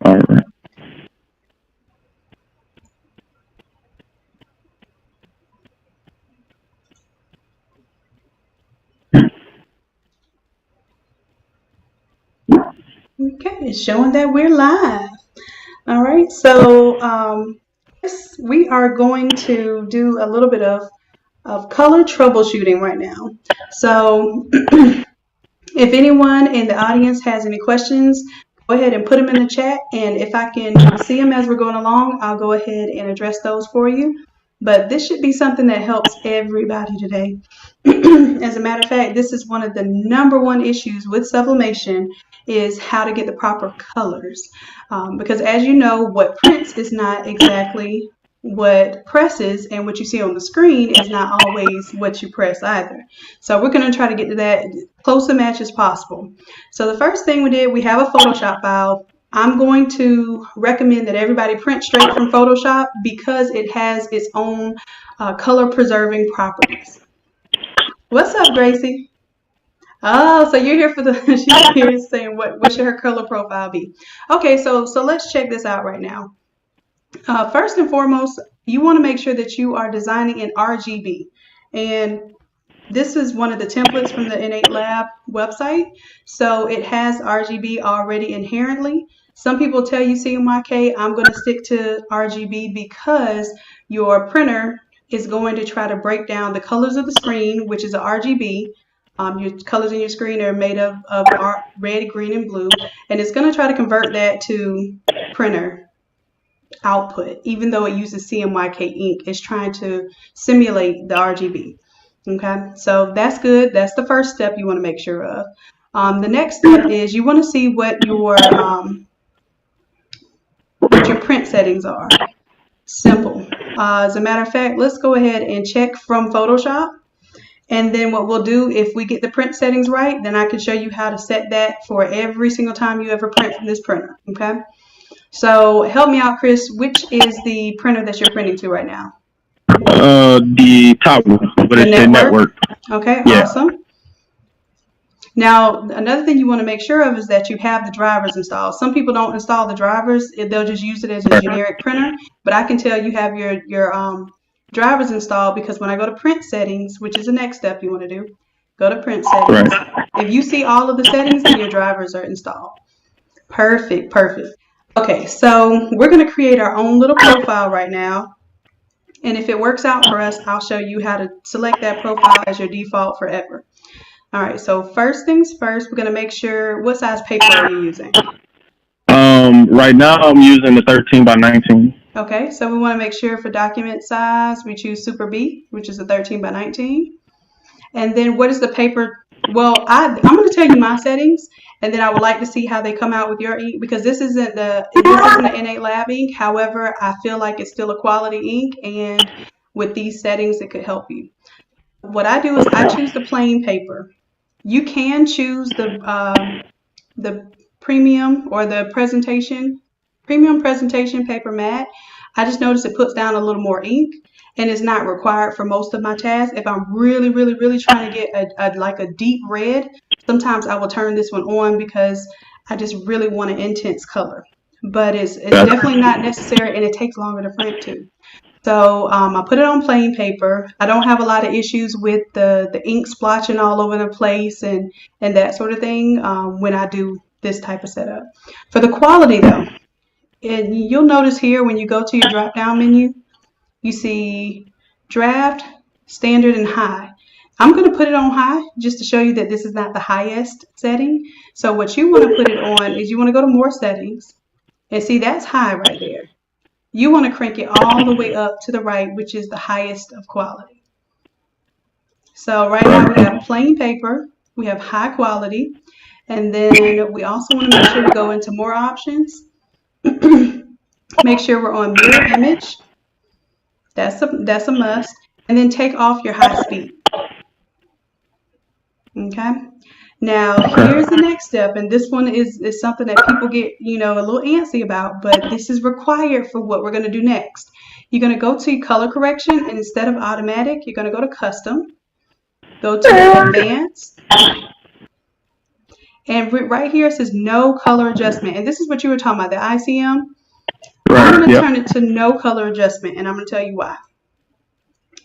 All right. Okay, it's showing that we're live. All right, so yes, we are going to do a little bit of color troubleshooting right now. So if anyone in the audience has any questions, go ahead and put them in the chat. And if I can see them as we're going along, I'll go ahead and address those for you. But this should be something that helps everybody today. As a matter of fact, this is one of the #1 issues with sublimation is how to get the proper colors. Because as you know, what prints is not exactly what presses, and what you see on the screen is not always what you press either. So we're going to try to get to that close a match as possible. So the first thing we did, we have a Photoshop file. I'm going to recommend that everybody print straight from Photoshop because it has its own color preserving properties. What's up, Gracie? Oh, so you're here for the, she's here saying what should her color profile be? Okay, so let's check this out right now. First and foremost, you want to make sure that you are designing in RGB. And this is one of the templates from the Innate Lab website. So it has RGB already inherently. Some people tell you CMYK. I'm going to stick to RGB because your printer is going to try to break down the colors of the screen, which is a RGB. Your colors in your screen are made of red, green, and blue. And it's going to try to convert that to printer output, even though it uses CMYK ink. It's trying to simulate the RGB. Okay, so that's good. That's the first step you want to make sure of. The next step is you want to see what your print settings are. Simple. As a matter of fact, let's go ahead and check from Photoshop. And then what we'll do, if we get the print settings right, then I can show you how to set that for every single time you ever print from this printer. Okay. So help me out, Chris. Which is the printer that you're printing to right now? The top one, but it's the network. Okay, yeah. Awesome. Now, another thing you want to make sure of is that you have the drivers installed. Some people don't install the drivers; they'll just use it as a generic printer. But I can tell you have your drivers installed because when I go to print settings, which is the next step you want to do, go to print settings. Right. If you see all of the settings, then your drivers are installed. Perfect, perfect. Okay, so we're going to create our own little profile right now. And if it works out for us, I'll show you how to select that profile as your default forever. All right, so first things first, we're going to make sure, what size paper are you using? Right now I'm using the 13 by 19. Okay, so we want to make sure for document size, we choose Super B, which is a 13 by 19. And then what is the paper? Well, I'm going to tell you my settings, and then I would like to see how they come out with your ink, because this isn't the Innate Lab ink. However, I feel like it's still a quality ink, and with these settings, it could help you. What I do is I choose the plain paper. You can choose the premium or the premium presentation paper matte. I just noticed it puts down a little more ink, and it's not required for most of my tasks. If I'm really, really, really trying to get like a deep red, sometimes I will turn this one on because I just really want an intense color. But it's definitely not necessary, and it takes longer to print too. So I put it on plain paper. I don't have a lot of issues with the ink splotching all over the place and that sort of thing when I do this type of setup. For the quality though, and you'll notice here when you go to your drop down menu, you see draft, standard, and high. I'm going to put it on high just to show you that this is not the highest setting. So what you want to put it on is you want to go to more settings, and see that's high right there. You want to crank it all the way up to the right, which is the highest of quality. So right now we have plain paper, we have high quality, and then we also want to make sure we go into more options. Make sure we're on mirror image. That's a must. And then take off your high speed. Okay. Now here's the next step, and this one is something that people get, a little antsy about, but this is required for what we're going to do next. You're going to go to color correction, and instead of automatic, you're going to go to custom, go to advanced, And right here it says no color adjustment. And this is what you were talking about, the ICM. Right. I'm going to Yep. turn it to no color adjustment, and I'm going to tell you why.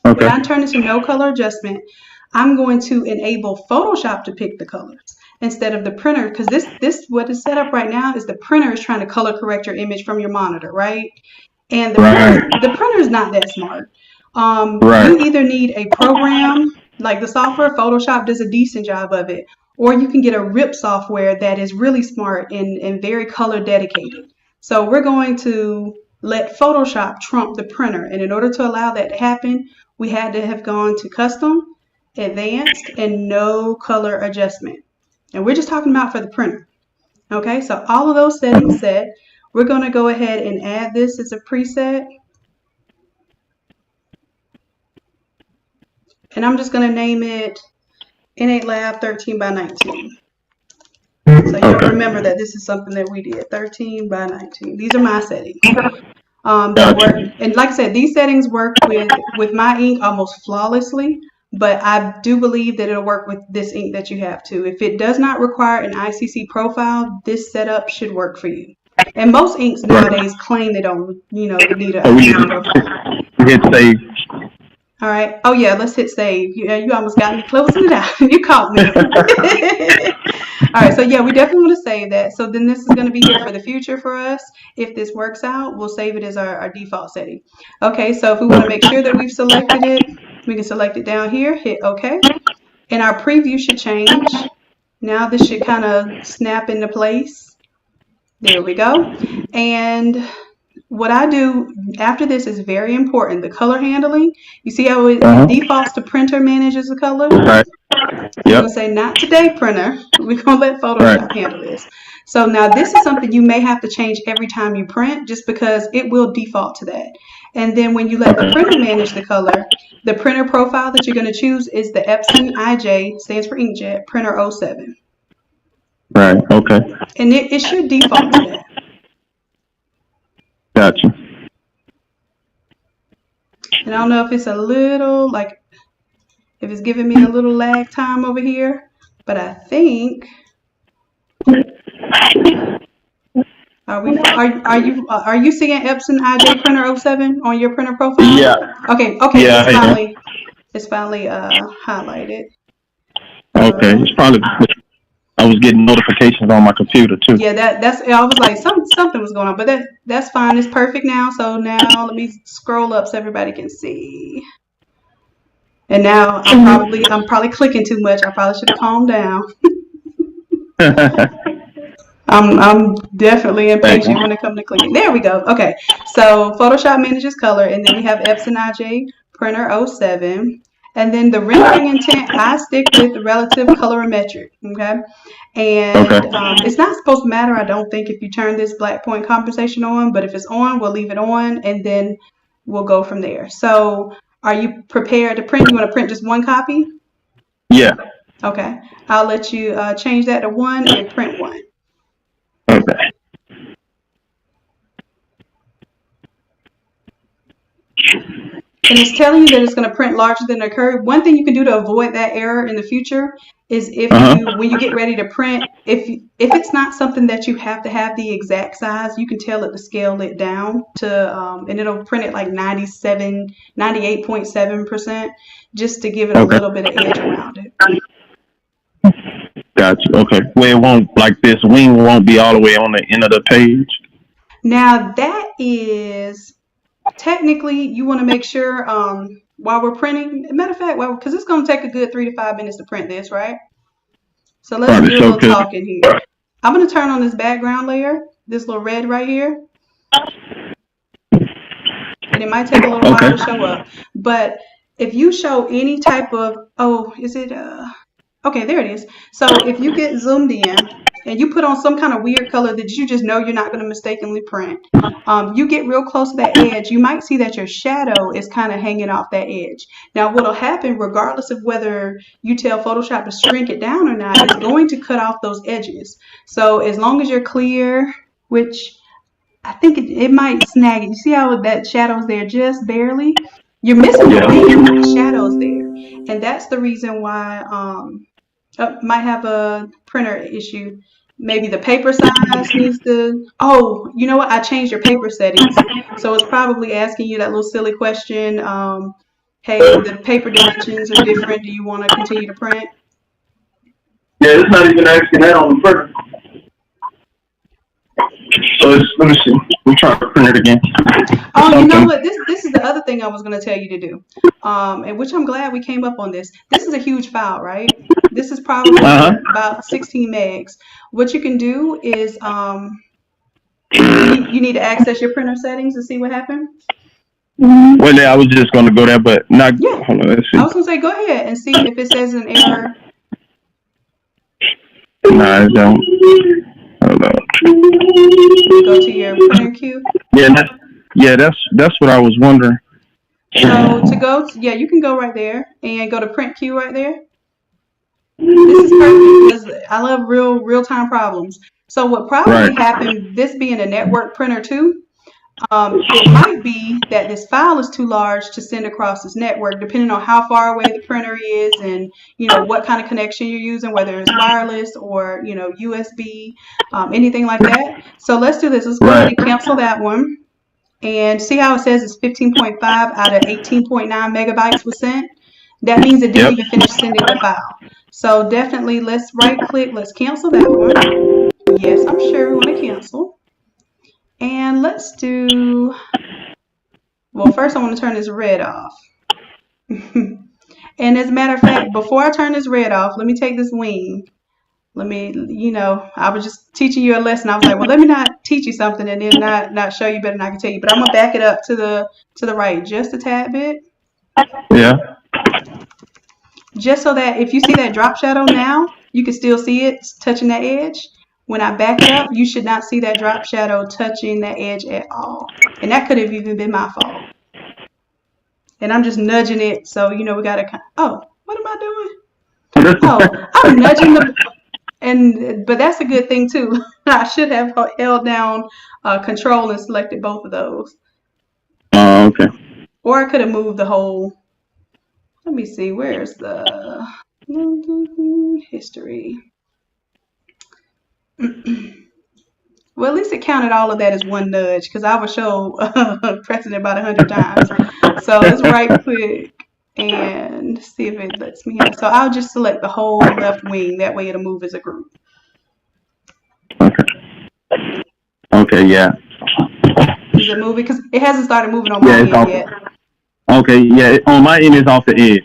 Okay. When I turn it to no color adjustment, I'm going to enable Photoshop to pick the colors instead of the printer, because this what is set up right now is the printer is trying to color correct your image from your monitor, right? And the printer is not that smart. You either need a program like the software. Photoshop does a decent job of it, or you can get a RIP software that is really smart and very color dedicated. So we're going to let Photoshop trump the printer, and in order to allow that to happen, we had to have gone to custom, advanced, and no color adjustment. And we're just talking about for the printer. Okay, so all of those settings set. We're going to go ahead and add this as a preset. And I'm just going to name it Innate Lab 13 by 19. So you'll remember that this is something that we did, 13 by 19. These are my settings. That work, and like I said, these settings work with my ink almost flawlessly, but I do believe that it'll work with this ink that you have too. If it does not require an ICC profile, this setup should work for you. And most inks nowadays claim they don't, need an ICC profile. We hit save. All right. Oh yeah, let's hit save. You almost got me closing it out. You caught me. All right, so yeah, we definitely want to save that. So then this is going to be here for the future for us. If this works out, we'll save it as our default setting. Okay, so if we want to make sure that we've selected it, we can select it down here, hit OK. And our preview should change. Now this should kind of snap into place. There we go. And what I do after this is very important. The color handling. You see how it defaults to printer manages the color? Right. Yep. I'm going to say, not today, printer. We're going to let Photoshop handle this. So now this is something you may have to change every time you print, just because it will default to that. And then when you let the printer manage the color, the printer profile that you're going to choose is the Epson IJ, stands for inkjet, printer 07. Right, okay. And it should default to that. Gotcha. And I don't know if it's a little, like, if it's giving me a little lag time over here, but I think, are you seeing Epson IJ printer 07 on your printer profile? Yeah. Okay, yeah, it's finally highlighted. Okay, it's probably, I was getting notifications on my computer too. Yeah, I was like, something was going on, but that's fine. It's perfect now. So now let me scroll up so everybody can see. And now I'm probably clicking too much. I probably should have calmed down. I'm definitely impatient when it comes to clicking. There we go. Okay, so Photoshop manages color, and then we have Epson IJ printer 07. And then the rendering intent, I stick with the relative colorimetric, okay? And it's not supposed to matter, I don't think, if you turn this black point compensation on, but if it's on, we'll leave it on, and then we'll go from there. So are you prepared to print? You want to print just one copy? Yeah. Okay, I'll let you change that to 1 and print 1. Okay. And it's telling you that it's going to print larger than the curve. One thing you can do to avoid that error in the future is if when you get ready to print, if it's not something that you have to have the exact size, you can tell it to scale it down to, and it'll print it like 98.7%, just to give it a little bit of edge around it. Gotcha. Okay. Well, it won't, like this wing won't be all the way on the end of the page. Now that is, technically, you want to make sure while we're printing, matter of fact, because it's going to take a good 3 to 5 minutes to print this, right? So let's do a little talking here. I'm going to turn on this background layer, this little red right here. And it might take a little while to show up. But if you show any type of, okay, there it is. So if you get zoomed in and you put on some kind of weird color that you just know you're not going to mistakenly print, you get real close to that edge, you might see that your shadow is kind of hanging off that edge. Now what'll happen, regardless of whether you tell Photoshop to shrink it down or not, it's going to cut off those edges. So as long as you're clear, which I think it might snag it. You see how that shadow's there just barely? You're missing the thing, but the shadow's there. And that's the reason why Might have a printer issue. Maybe the paper size needs to. Oh, you know what? I changed your paper settings, so it's probably asking you that little silly question. Hey, the paper dimensions are different. Do you want to continue to print? Yeah, it's not even asking that on the printer. So let me see. We're trying to print it again. Oh, you know what? This is the other thing I was going to tell you to do, and which I'm glad we came up on this. This is a huge file, right? This is probably about 16 megs. What you can do is you need to access your printer settings to see what happened. Well, yeah, I was just going to go there, but not. Yeah. Hold on, let's see. I was going to say, go ahead and see if it says an error. Nah, it don't. Hold on. Go to your printer queue. Yeah, that's what I was wondering. So to go, you can go right there and go to print queue right there. This is perfect because I love real-time problems. So what probably happened, this being a network printer too, it might be that this file is too large to send across this network, depending on how far away the printer is and, what kind of connection you're using, whether it's wireless or, USB, anything like that. So let's do this. Let's go ahead and cancel that one. And see how it says it's 15.5 out of 18.9 megabytes was sent? That means it didn't even finish sending the file. So definitely let's right click, let's cancel that one. Yes, I'm sure we want to cancel. And let's do, well, first I want to turn this red off. And as a matter of fact, before I turn this red off, let me take this wing. Let me, I was just teaching you a lesson. I was like, well, let me not teach you something and then not show you better than I can tell you. But I'm gonna back it up to the right just a tad bit. Yeah. Just so that if you see that drop shadow now, you can still see it touching that edge. When I back it up, you should not see that drop shadow touching that edge at all. And that could have even been my fault. And I'm just nudging it, so we gotta. Oh, what am I doing? Oh, I'm nudging but that's a good thing too. I should have held down control and selected both of those. Oh, okay. Or I could have moved the whole. Let me see. Where's the history? Well, at least it counted all of that as one nudge because I was pressing it about 100 times. So let's right click and see if it lets me have. So I'll just select the whole left wing. That way it'll move as a group. Okay, yeah. Is it moving? Because it hasn't started moving on my end yet. Okay, yeah. On my end, it's off the edge.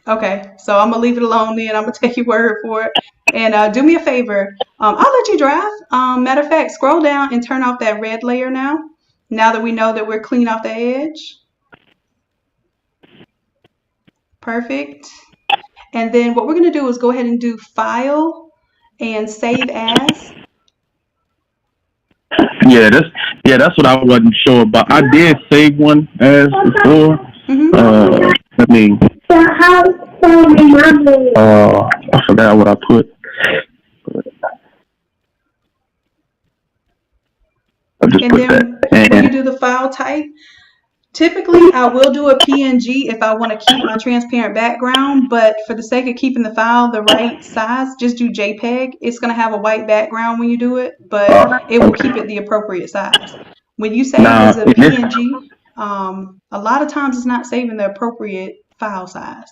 Okay, so I'm going to leave it alone then. I'm going to take your word for it. And do me a favor. I'll let you draft. Matter of fact, scroll down and turn off that red layer now. Now that we know that we're clean off the edge. Perfect. And then what we're going to do is go ahead and do File and Save As. Yeah, that's what I wasn't sure about. I did save one as before. Let me. I forgot what I put. I just and put then that. when you do the file type, typically I will do a PNG if I want to keep my transparent background, but for the sake of keeping the file the right size, just do JPEG. It's going to have a white background when you do it, but it will keep it the appropriate size. When you save as a PNG, a lot of times it's not saving the appropriate file size.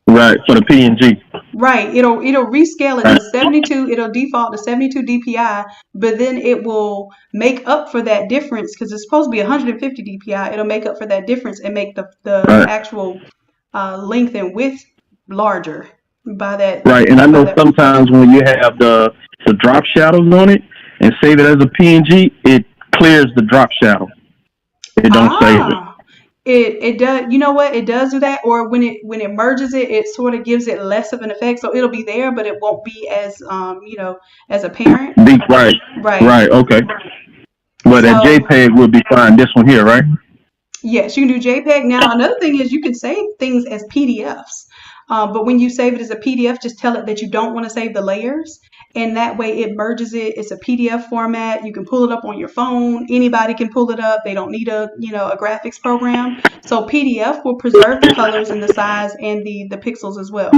Right, for the PNG. Right, it'll rescale it to 72. It'll default to 72 DPI, but then it will make up for that difference because it's supposed to be 150 DPI. It'll make up for that difference and make the actual length and width larger by that. Right, and I know sometimes when you have the drop shadows on it and save it as a PNG, it clears the drop shadow. It don't save it. It does. You know what? It does do that. Or when it merges it, it sort of gives it less of an effect. So it'll be there, but it won't be as as apparent. Right. Okay. But that JPEG will be fine. This one here, right? Yes, you can do JPEG. Now another thing is you can save things as PDFs. But when you save it as a PDF, just tell it that you don't want to save the layers. And that way it merges it. It's a PDF format. You can pull it up on your phone. Anybody can pull it up. They don't need a graphics program. So PDF will preserve the colors and the size and the pixels as well.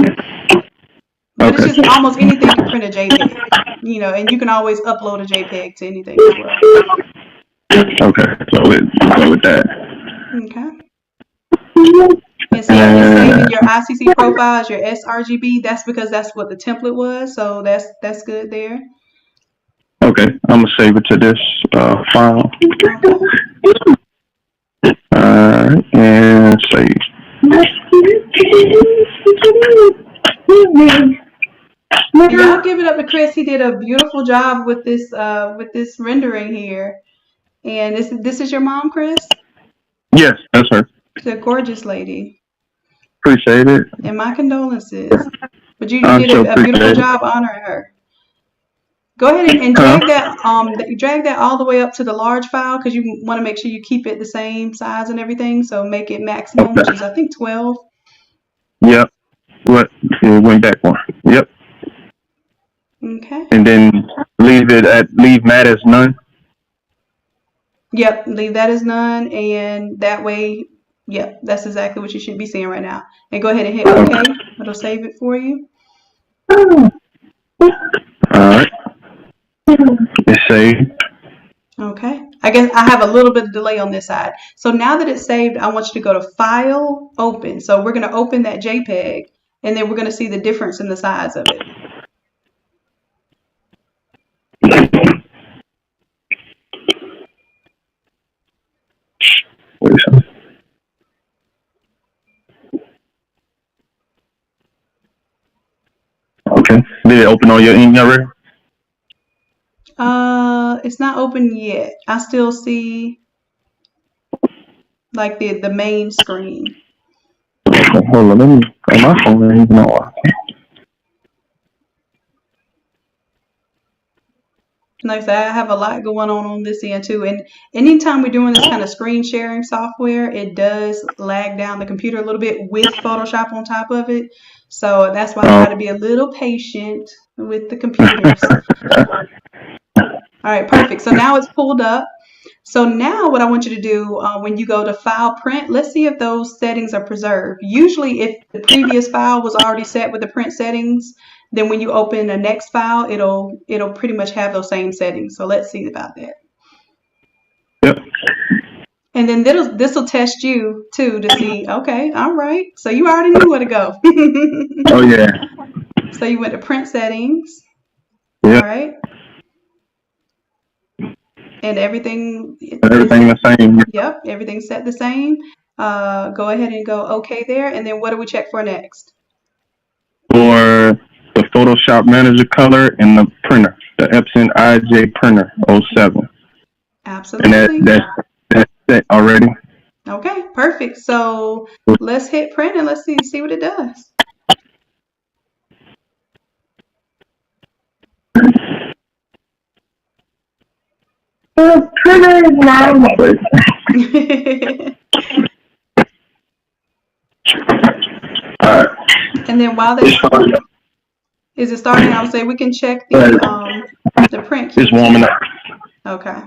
But it's Okay. just almost anything can print a JPEG, you know, and you can always upload a JPEG to anything as well. Okay. So go with that. Okay. And see how you're saving your ICC profiles, your sRGB. That's because that's what the template was. So that's good there. Okay. I'm gonna save it to this file. Okay. Alright, and save. And y'all give it up to Chris. He did a beautiful job with this rendering here. And this is your mom, Chris? Yes, that's her. She's a gorgeous lady. Appreciate it. And my condolences. But you I'm did so a beautiful appreciate it. job honoring her. Go ahead and Huh? drag that all the way up to the large file because you want to make sure you keep it the same size and everything. So make it maximum, which is I think 12. Yep. What? It went back one. Yep. Okay. And then leave mat as none. Yep, leave that as none, and that way, yep, that's exactly what you should be seeing right now. And go ahead and hit OK. It'll save it for you. Alright. It's saved. Okay. I guess I have a little bit of delay on this side. So now that it's saved, I want you to go to File, Open. So we're going to open that JPEG, and then we're going to see the difference in the size of it. Wait a second. Okay. Did it open on your end already? It's not open yet. I still see like the main screen. Okay, hold on, let me on my phone ain't even on. Like I said, I have a lot going on this end too. And anytime we're doing this kind of screen sharing software, it does lag down the computer a little bit with Photoshop on top of it. So that's why I try to be a little patient with the computers. All right, perfect. So now it's pulled up. So now what I want you to do when you go to File, Print, let's see if those settings are preserved. Usually if the previous file was already set with the print settings, then when you open the next file, it'll pretty much have those same settings. So let's see about that. Yep. And then this will test you too to see, okay, all right. So you already knew where to go. Oh yeah. So you went to Print Settings. Yep. All right. And everything the same. Yep, everything's set the same. Go ahead and go OK there. And then what do we check for next? For the Photoshop Manager color and the printer, the Epson IJ printer 07. Absolutely. And that's set already. Okay, perfect. So let's hit print and let's see what it does. The printer is now. And then while this is it starting, I would say we can check the print key. It's warming up. Okay.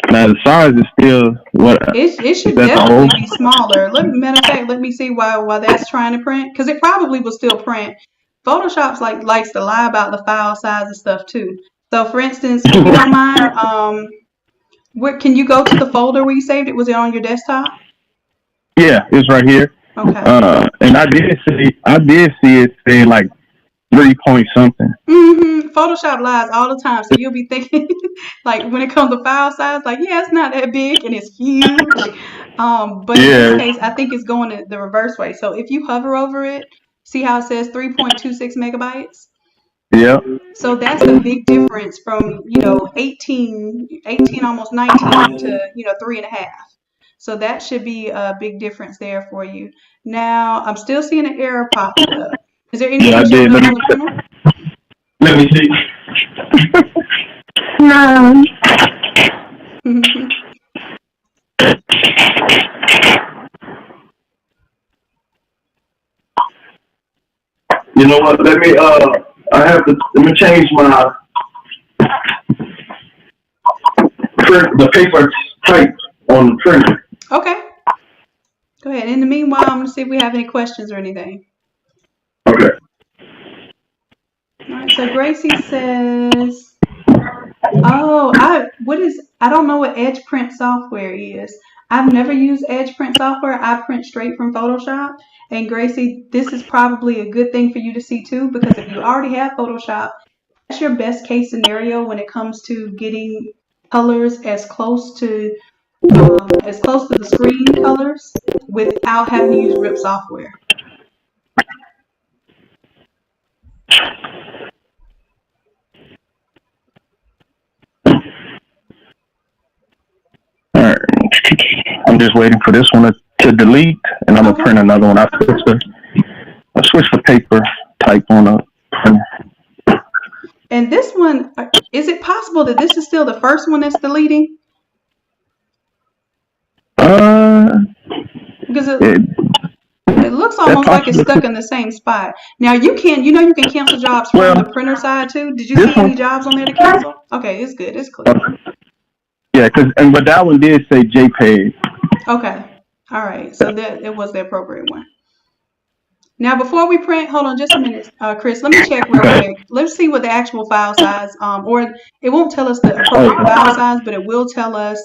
Now the size is still what? It should definitely be smaller. Matter of fact, let me see while that's trying to print, because it probably will still print. Photoshop's likes to lie about the file size and stuff too. So for instance, if you don't mind, can you go to the folder where you saved it? Was it on your desktop? Yeah, it's right here. Okay. And I did see it say like 3 point something. Photoshop lies all the time, so you'll be thinking like when it comes to file size, like yeah, it's not that big and it's huge. But in this case, I think it's going the reverse way. So if you hover over it, see how it says 3.26 megabytes? Yeah. So that's the big difference from 18 almost 19 to 3.5. So that should be a big difference there for you. Now I'm still seeing an error pop up. Is there anything else you're doing on the printer? Let me see. No. You know what? Let me I have to, let me change my the paper type on the printer. Okay. Go ahead. In the meanwhile, I'm going to see if we have any questions or anything. Okay. All right. So Gracie says, oh, I don't know what Edge Print software is. I've never used Edge Print software. I print straight from Photoshop. And Gracie, this is probably a good thing for you to see too, because if you already have Photoshop, that's your best case scenario when it comes to getting colors as close to the screen colors without having to use RIP software. All right. I'm just waiting for this one to delete, and I'm gonna print another one. I switch the paper type on a printer. And this one, is it possible that this is still the first one that's deleting? Because it looks almost like it's stuck in the same spot. Now you can cancel jobs from the printer side too. Did you see any jobs on there to cancel? Okay, it's good. It's clear. Yeah, but that one did say JPEG. Okay. All right. So that it was the appropriate one. Now before we print, hold on just a minute, Chris. Let me check real quick. Let's see what the actual file size. Or it won't tell us the appropriate file size, but it will tell us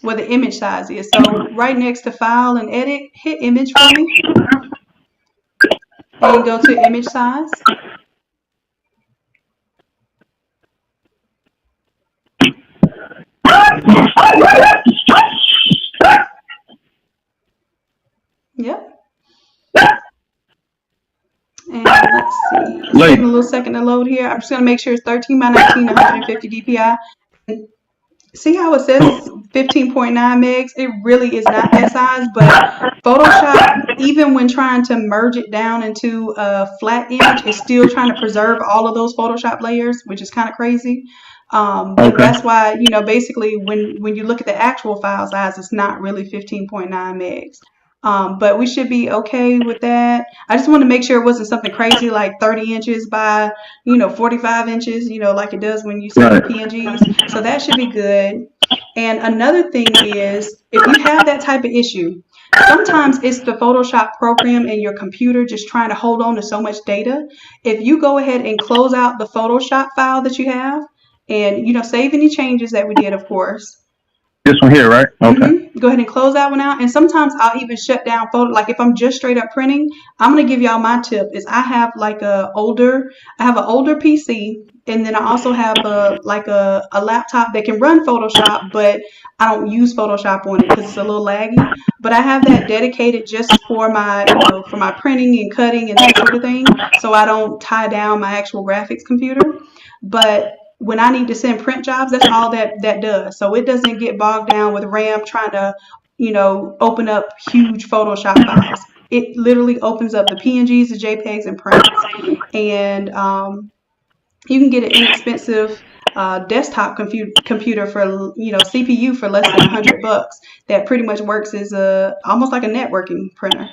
what the image size is. So right next to file and edit, hit image for me. And go to image size. Yep. And let's see. It's taking a little second to load here. I'm just going to make sure it's 13 by 19, 150 dpi. See how it says 15.9 megs? It really is not that size, but Photoshop, even when trying to merge it down into a flat image, is still trying to preserve all of those Photoshop layers, which is kind of crazy. But that's why, basically when you look at the actual file size, it's not really 15.9 megs. But we should be okay with that. I just want to make sure it wasn't something crazy like 30 inches by, 45 inches, like it does when you save the PNGs. So that should be good. And another thing is, if you have that type of issue, sometimes it's the Photoshop program in your computer just trying to hold on to so much data. If you go ahead and close out the Photoshop file that you have and, save any changes that we did, of course. This one here, right? Okay. Go ahead and close that one out. And sometimes I'll even shut down photo. Like if I'm just straight up printing, I'm going to give y'all my tip is I have an older PC. And then I also have a laptop that can run Photoshop, but I don't use Photoshop on it because it's a little laggy. But I have that dedicated just for my, for my printing and cutting and that sort of thing. So I don't tie down my actual graphics computer. But when I need to send print jobs, that's all that does. So it doesn't get bogged down with RAM trying to, open up huge Photoshop files. It literally opens up the PNGs, the JPEGs, and prints. And you can get an inexpensive desktop computer for, CPU for less than $100 that pretty much works as almost like a networking printer.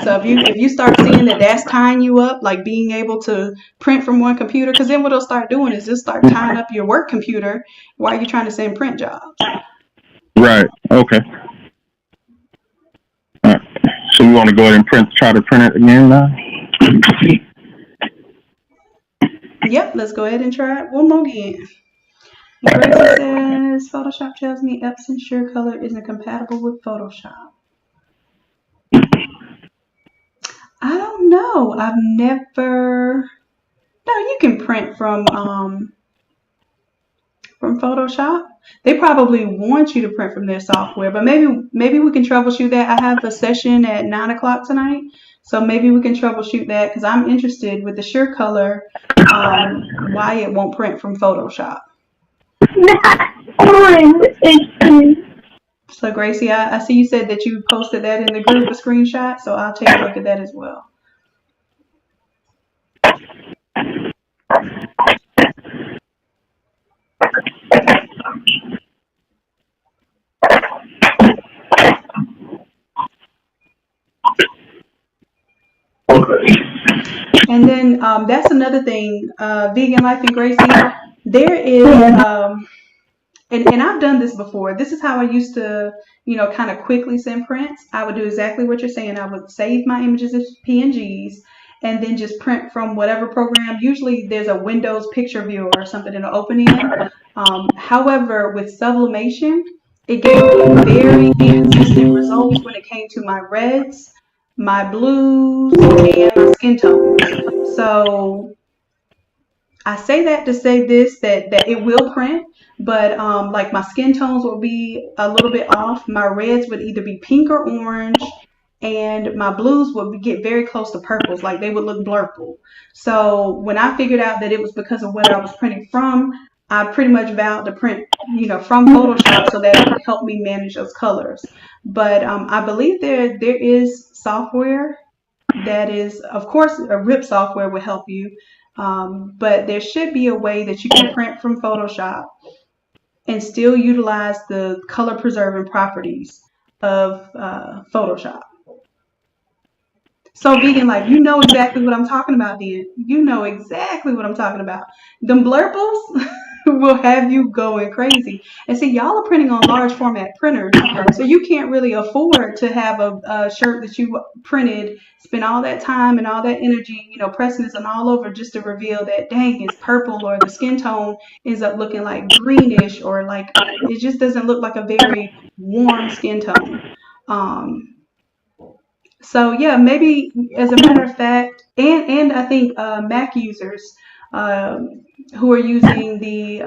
So if you start seeing that's tying you up, like being able to print from one computer, because then what it'll start doing is just start tying up your work computer while you're trying to send print jobs. Right. Okay. All right. So we want to go ahead and try to print it again now? Yep. Let's go ahead and try it one more again. Gracie says Photoshop tells me Epson Sure Color isn't compatible with Photoshop. I don't know. I've never. No, you can print from Photoshop. They probably want you to print from their software, but maybe we can troubleshoot that. I have a session at 9 o'clock tonight, so maybe we can troubleshoot that because I'm interested with the Sure Color why it won't print from Photoshop. So Gracie, I see you said that you posted that in the group, a screenshot, so I'll take a look at that as well. then that's another thing, Vegan Life and Gracie. There is, and I've done this before. This is how I used to, kind of quickly send prints. I would do exactly what you're saying. I would save my images as PNGs and then just print from whatever program. Usually there's a Windows picture viewer or something that'll open in. However, with sublimation, it gave me very inconsistent results when it came to my reds, my blues, and my skin tones. So I say that to say this, that it will print, but like my skin tones will be a little bit off. My reds would either be pink or orange, and my blues would get very close to purples, like they would look blurple. So when I figured out that it was because of where I was printing from, I pretty much vowed to print, from Photoshop so that it would help me manage those colors. But I believe there is software that is, of course, a RIP software will help you. But there should be a way that you can print from Photoshop and still utilize the color preserving properties of Photoshop. So Vegan Life, you know exactly what I'm talking about then. You know exactly what I'm talking about. Them blurples will have you going crazy. And see, y'all are printing on large format printers, so you can't really afford to have a shirt that you printed, spend all that time and all that energy, pressing this on all over just to reveal that, dang, it's purple, or the skin tone ends up looking like greenish, or like it just doesn't look like a very warm skin tone. So yeah, maybe as a matter of fact, and I think Mac users who are using the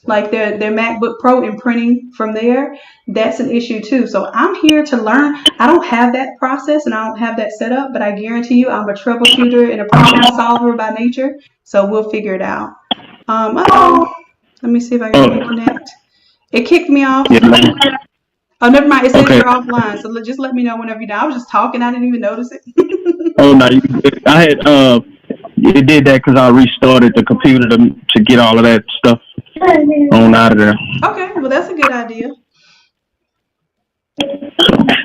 like their MacBook Pro and printing from there, that's an issue too. So I'm here to learn. I don't have that process and I don't have that set up, but I guarantee you I'm a troubleshooter and a problem solver by nature. So we'll figure it out. Let me see if I can reconnect. It kicked me off. Oh, never mind. It says you're offline, so just let me know whenever you're done. I was just talking. I didn't even notice it. Oh no, I had it did that because I restarted the computer to get all of that stuff on out of there. Okay, well that's a good idea.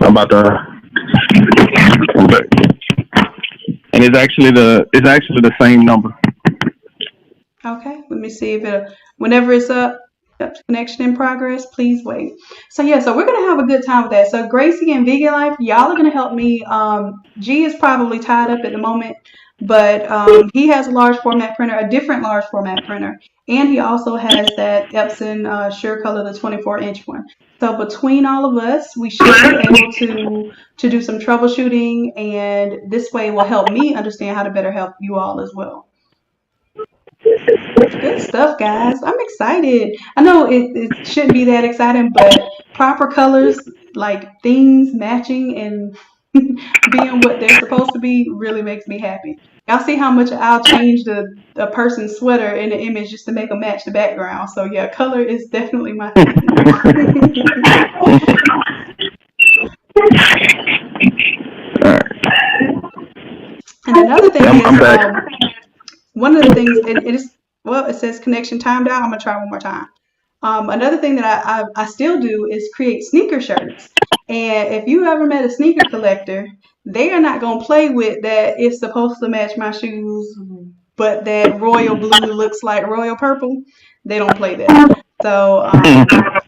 I'm about to, and it's actually the same number. Okay, let me see if whenever it's up. Connection in progress, please wait. So yeah, so we're gonna have a good time with that. So Gracie and Vegan Life, y'all are gonna help me. G is probably tied up at the moment, but he has a large format printer, a different large format printer, and he also has that Epson SureColor, the 24-inch one. So between all of us, we should be able to do some troubleshooting, and this way will help me understand how to better help you all as well. Good stuff, guys. I'm excited. I know it shouldn't be that exciting, but proper colors, like things matching and being what they're supposed to be, really makes me happy. Y'all see how much I'll change the person's sweater in the image just to make them match the background. So yeah, color is definitely my thing. And another thing is, one of the things, and it says connection timed out. I'm gonna try one more time. Another thing that I still do is create sneaker shirts. And if you ever met a sneaker collector, they are not gonna play with that. It's supposed to match my shoes, but that royal blue looks like royal purple. They don't play that. So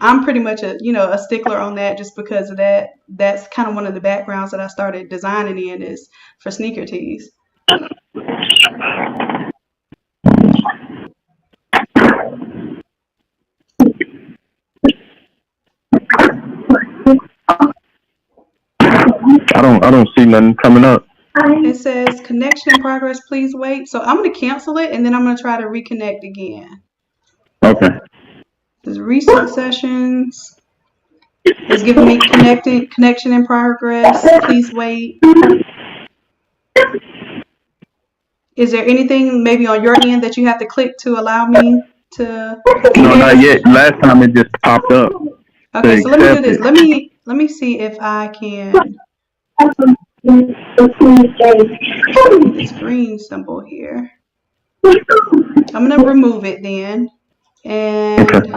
I'm pretty much a stickler on that, just because of that. That's kind of one of the backgrounds that I started designing in, is for sneaker tees. I don't see nothing coming up. It says connection in progress, please wait. So I'm going to cancel it, and then I'm going to try to reconnect again. Okay. There's recent sessions. It's giving me connection in progress. Please wait. Is there anything maybe on your end that you have to click to allow me to? No, not yet. Last time it just popped up. Okay, so let me do this. Let me see if I can. This green symbol here. I'm gonna remove it then, and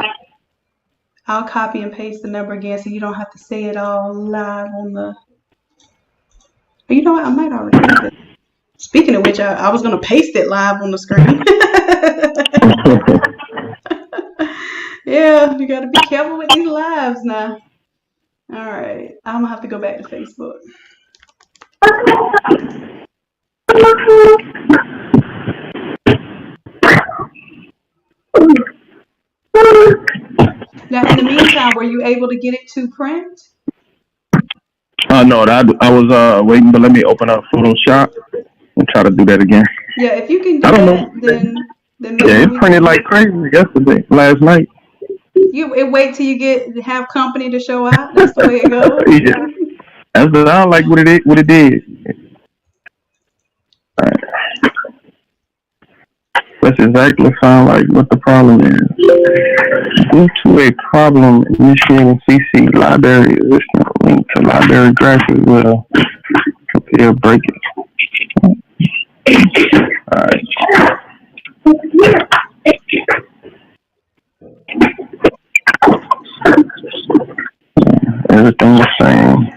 I'll copy and paste the number again, so you don't have to say it all live on the. You know what? I might already have it. Speaking of which, I was going to paste it live on the screen. Yeah, you got to be careful with these lives now. All right, I'm going to have to go back to Facebook. Now, in the meantime, were you able to get it to print? No, I was waiting to let me open up Photoshop and try to do that again. Yeah, if you can do I don't that, know. then maybe Yeah, it printed like crazy last night. you wait till you have company to show out. That's the way it goes. Yeah, that's I like what it did. That's exactly sound like what the problem is. Due to a problem initiating CC library is not linked to library graphics with a compare breakage. Alright. Everything the same.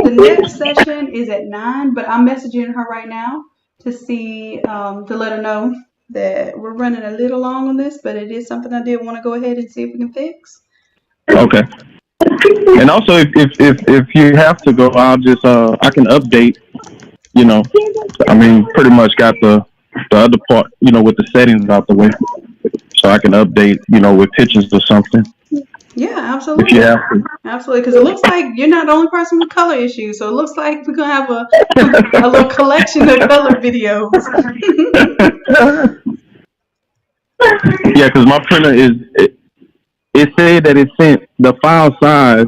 The next session is at 9, but I'm messaging her right now to see, to let her know that we're running a little long on this, but it is something I did want to go ahead and see if we can fix. Okay. And also, if you have to go, I'll just I can update. You know, I mean, pretty much got the other part, with the settings out the way, so I can update, with pictures or something. Yeah, absolutely. If you have to. Absolutely, because it looks like you're not the only person with color issues, so it looks like we're gonna have a little collection of color videos. Yeah, because my printer it said that it sent the file size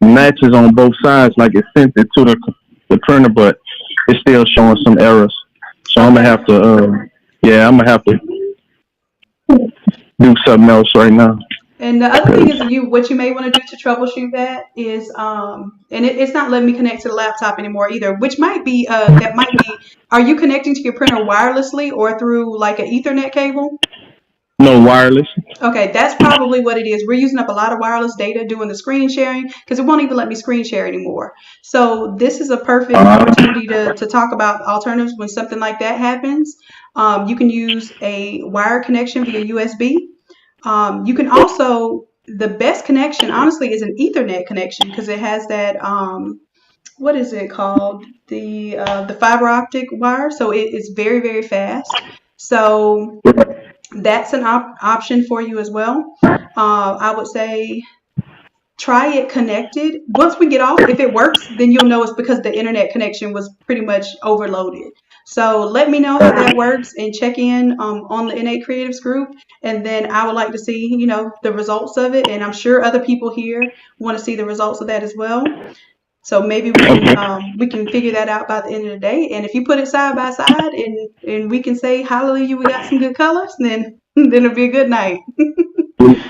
matches on both sides, like it sent it to the printer, but it's still showing some errors. So I'm gonna have to do something else right now. And the other thing is what you may want to do to troubleshoot that is, and it's not letting me connect to the laptop anymore either, which might be, are you connecting to your printer wirelessly or through like an Ethernet cable? No, wireless. Okay, that's probably what it is. We're using up a lot of wireless data doing the screen sharing because it won't even let me screen share anymore. So this is a perfect opportunity to talk about alternatives when something like that happens. You can use a wire connection via USB. You can also, the best connection, honestly, is an Ethernet connection because it has that, what is it called? The fiber optic wire. So it is very, very fast. So that's an option for you as well. I would say try it connected. Once we get off, if it works, then you'll know it's because the internet connection was pretty much overloaded. So let me know how that works and check in on the Innate Creatives group. And then I would like to see, the results of it. And I'm sure other people here want to see the results of that as well. So maybe we can figure that out by the end of the day. And if you put it side by side and we can say, hallelujah, we got some good colors, then it'll be a good night.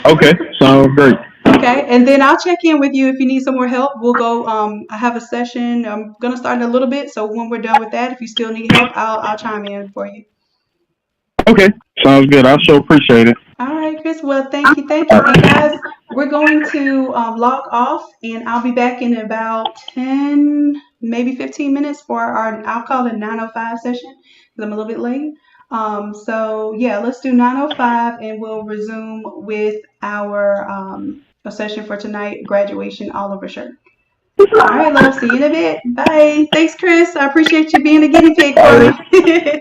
Okay, sounds great. Okay, and then I'll check in with you if you need some more help. We'll go, I have a session. I'm going to start in a little bit. So when we're done with that, if you still need help, I'll chime in for you. Okay, sounds good. I sure appreciate it. All right, Chris. Well, thank you. And guys, we're going to log off, and I'll be back in about 10, maybe 15 minutes for I'll call it 9:05 session because I'm a little bit late. So yeah, let's do 9:05, and we'll resume with our session for tonight, graduation all over shirt. All right, love. See you in a bit. Bye. Thanks, Chris. I appreciate you being a guinea pig for me.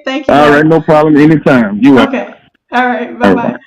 Thank you. All right, no problem. Anytime. You okay. All right. Bye-bye.